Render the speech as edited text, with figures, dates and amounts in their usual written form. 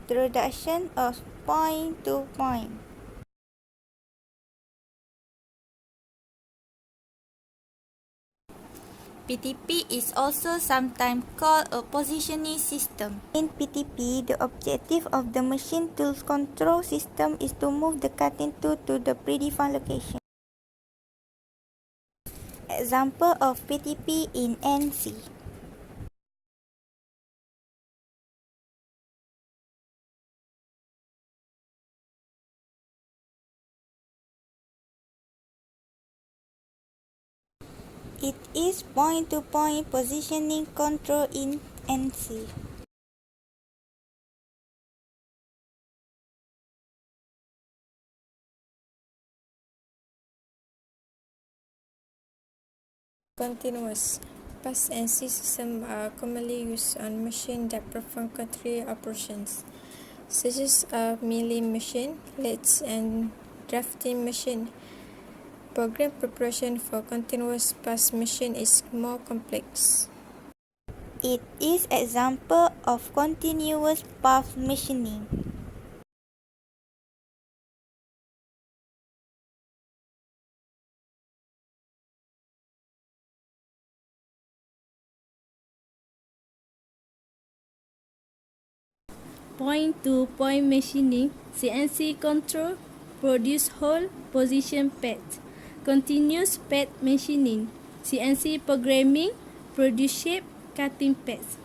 introduction of point-to-point. PTP is also sometimes called a positioning system. In PTP, the objective of the machine tool control system is to move the cutting tool to the predefined location. Example of PTP in NC. It is point-to-point positioning control in NC. Continuous pass NC systems are commonly used on machines that perform continuous operations, such as milling machine, lathes, and drafting machine. Program preparation for continuous pass machine is more complex. It is example of continuous path machining. Point-to-point machining, CNC control, produce hole, position pads. Continuous pad machining, CNC programming, produce shape, cutting pads.